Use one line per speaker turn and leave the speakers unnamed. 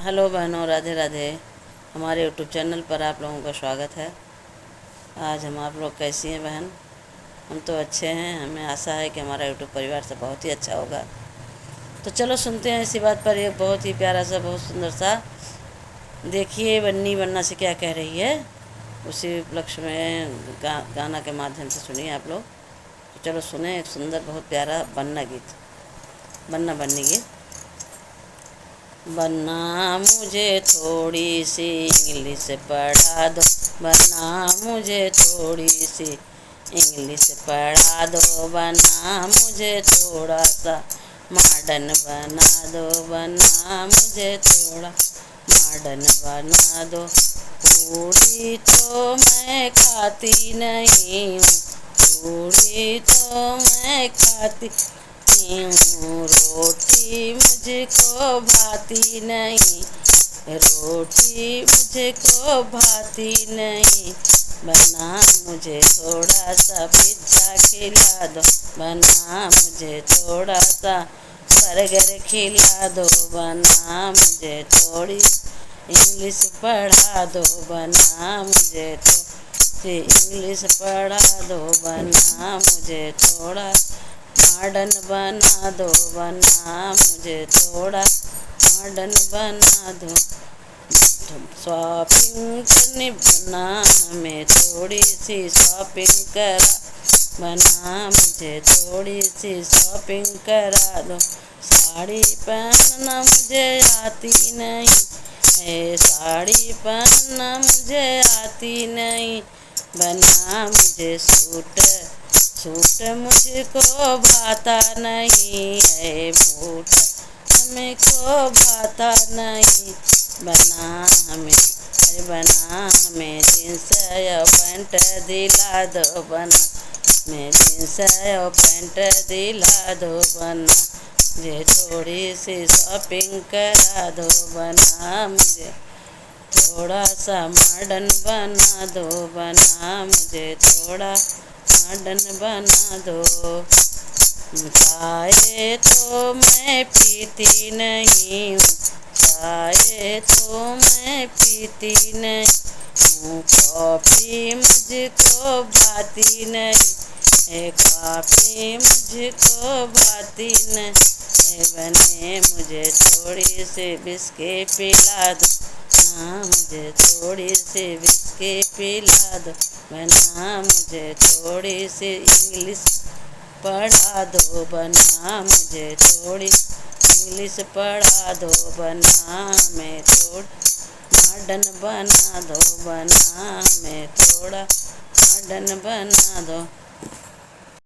Hello बहनों, राधे राधे। हमारे YouTube channel पर आप लोगों का स्वागत है। आज हम आप लोग कैसी हैं बहन? हम तो अच्छे हैं। हमें आशा है कि हमारा यूट्यूब परिवार से बहुत ही अच्छा होगा। तो चलो सुनते हैं इसी बात पर एक बहुत ही प्यारा सा, बहुत सुंदर सा। देखिए बन्नी बन्ना से क्या कह रही है, उसी उपलक्ष्य में गाना के माध्यम से सुनिए आप लोग। तो चलो सुने एक सुंदर बहुत प्यारा बन्ना गीत, बन्ना बन्नी गीत। बन्ना मुझे थोड़ी सी इंग्लिश पढ़ा दो, बन्ना मुझे थोड़ी सी इंग्लिश पढ़ा दो, बन्ना मुझे थोड़ा सा मॉडर्न बना दो, बन्ना मुझे थोड़ा मॉडर्न बना दो। पूरी तो मैं खाती नहीं हूँ, पूरी तो मैं खाती हूँ, रोटी मुझको भाती नहीं, रोटी मुझको भाती नहीं। बना मुझे थोड़ा सा पिज्जा खिला दो, बना मुझे थोड़ा सा बर्गर खिला दो, बना मुझे थोड़ी इंग्लिश पढ़ा दो, बना मुझे थोड़ी इंग्लिश पढ़ा दो, बना मुझे थोड़ा मॉडर्न बना दो, बना मुझे थोड़ा मॉडर्न बना दो। शॉपिंग करनी बना मैं थोड़ी सी शॉपिंग करा, बना मुझे थोड़ी सी शॉपिंग करा दो। साड़ी पहनना मुझे आती नहीं है, साड़ी पहनना मुझे आती नहीं, बना मुझे सूट मुझको भाता नहीं है, बूट हमको भाता नहीं। बना हमें जींस या पैंट दिला दो, बना मैं जींस या पैंट दिला दो, बना मुझे थोड़ी सी शॉपिंग करा दो, बना मुझे थोड़ा सा मॉडर्न बना दो, बना मुझे थोड़ा मॉडर्न बना दो। चाय तो मैं पीती नहीं हूँ, चाय तो मैं पीती नहीं हूँ, कॉफ़ी मुझको भाती नहीं, कॉफ़ी मुझको भाती नहीं। बने मुझे थोड़ी सी बिस्किट पिला दो, हाँ मुझे थोड़ी सी बिस्किट पिला दो, बना मुझे थोड़ी सी इंग्लिश पढ़ा दो, बना मुझे थोड़ी इंग्लिश पढ़ा दो, बना मैं थोड़ा मॉडर्न बना दो, बना मैं थोड़ा मॉडर्न बना दो।